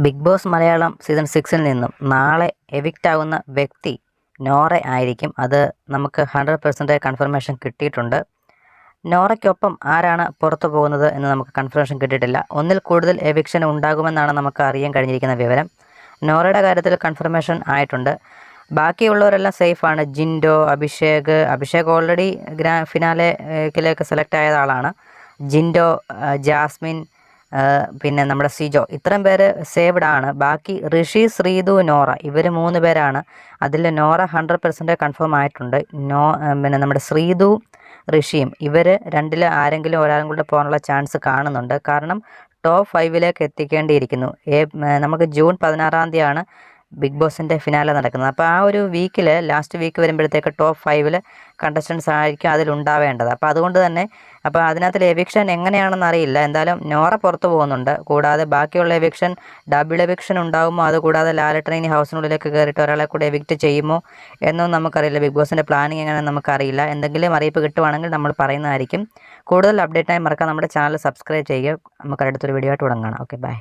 Big boss Malayalam season 6-ൽ നിന്നും നാളെ evict ആകുന്ന വ്യക്തി നോറ ആയിരിക്കും. അത് നമുക്ക് 100% കൺഫർമേഷൻ കിട്ടിയിട്ടുണ്ട്. നോറയ്ക്കൊപ്പം ആരാണ് പുറത്തു പോകുന്നത് എന്ന് നമുക്ക് കൺഫർമേഷൻ കിട്ടിയിട്ടില്ല. ഒന്നിൽ കൂടുതൽ എവിക്ഷൻ ഉണ്ടാകുമെന്നാണ് നമുക്ക് അറിയാൻ കഴിഞ്ഞിരിക്കുന്ന വിവരം. നോറയുടെ കാര്യത്തിൽ കൺഫർമേഷൻ ആയിട്ടുണ്ട്. ബാക്കിയുള്ളവരെല്ലാം സേഫാണ്. ജിൻഡോ, അഭിഷേക് ഓൾറെഡി ഫിനാലേക്ക് സെലക്ട് ആയ ആളാണ്. ജിൻഡോ, ജാസ്മിൻ, പിന്നെ നമ്മുടെ സിജോ, ഇത്രയും പേര് സേവ്ഡ് ആണ്. ബാക്കി ഋഷി, ശ്രീതു, നോറ, ഇവർ 3 പേരാണ്. അതിൽ നോറ 100% കൺഫേം ആയിട്ടുണ്ട്. പിന്നെ നമ്മുടെ ശ്രീതു, ഋഷിയും, ഇവർ രണ്ടിൽ ആരെങ്കിലും ഒരാളും കൂടെ പോകാനുള്ള ചാൻസ് കാണുന്നുണ്ട്. കാരണം ടോപ്പ് 5ലേക്ക് എത്തിക്കേണ്ടിയിരിക്കുന്നു. നമുക്ക് ജൂൺ 16-ാം തീയതിയാണ് ബിഗ് ബോസിൻ്റെ ഫിനാലെ നടക്കുന്നത്. അപ്പോൾ ആ ഒരു വീക്കിൽ, ലാസ്റ്റ് വീക്ക് വരുമ്പോഴത്തേക്ക് ടോപ്പ് 5ൽ കണ്ടസ്റ്റൻസ് ആയിരിക്കും അതിലുണ്ടാവേണ്ടത്. അപ്പോൾ അതുകൊണ്ട് തന്നെ അതിനകത്തിൽ എവിക്ഷൻ എങ്ങനെയാണെന്ന് അറിയില്ല. എന്തായാലും നോറ പുറത്ത് പോകുന്നുണ്ട്. കൂടാതെ ബാക്കിയുള്ള എവിക്ഷൻ ഡബിൾ എവിക്ഷൻ ഉണ്ടാകുമോ, അതുകൂടാതെ ലാലേട്ടൻ ഇനി ഹൗസിനുള്ളിലേക്ക് കയറിയിട്ട് ഒരാളെ കൂടെ എവിക്റ്റ് ചെയ്യുമോ എന്നൊന്നും നമുക്കറിയില്ല. ബിഗ് ബോസിൻ്റെ പ്ലാനിങ് എങ്ങനെയാണെന്ന് നമുക്കറിയില്ല. എന്തെങ്കിലും അറിയിപ്പ് കിട്ടുവാണെങ്കിൽ നമ്മൾ പറയുന്നതായിരിക്കും. കൂടുതൽ അപ്ഡേറ്റായി മറക്കാൻ നമ്മുടെ ചാനൽ സബ്സ്ക്രൈബ് ചെയ്യുക. നമുക്ക് അടുത്തൊരു വീഡിയോ ആയിട്ട് തുടങ്ങണം. Okay, by.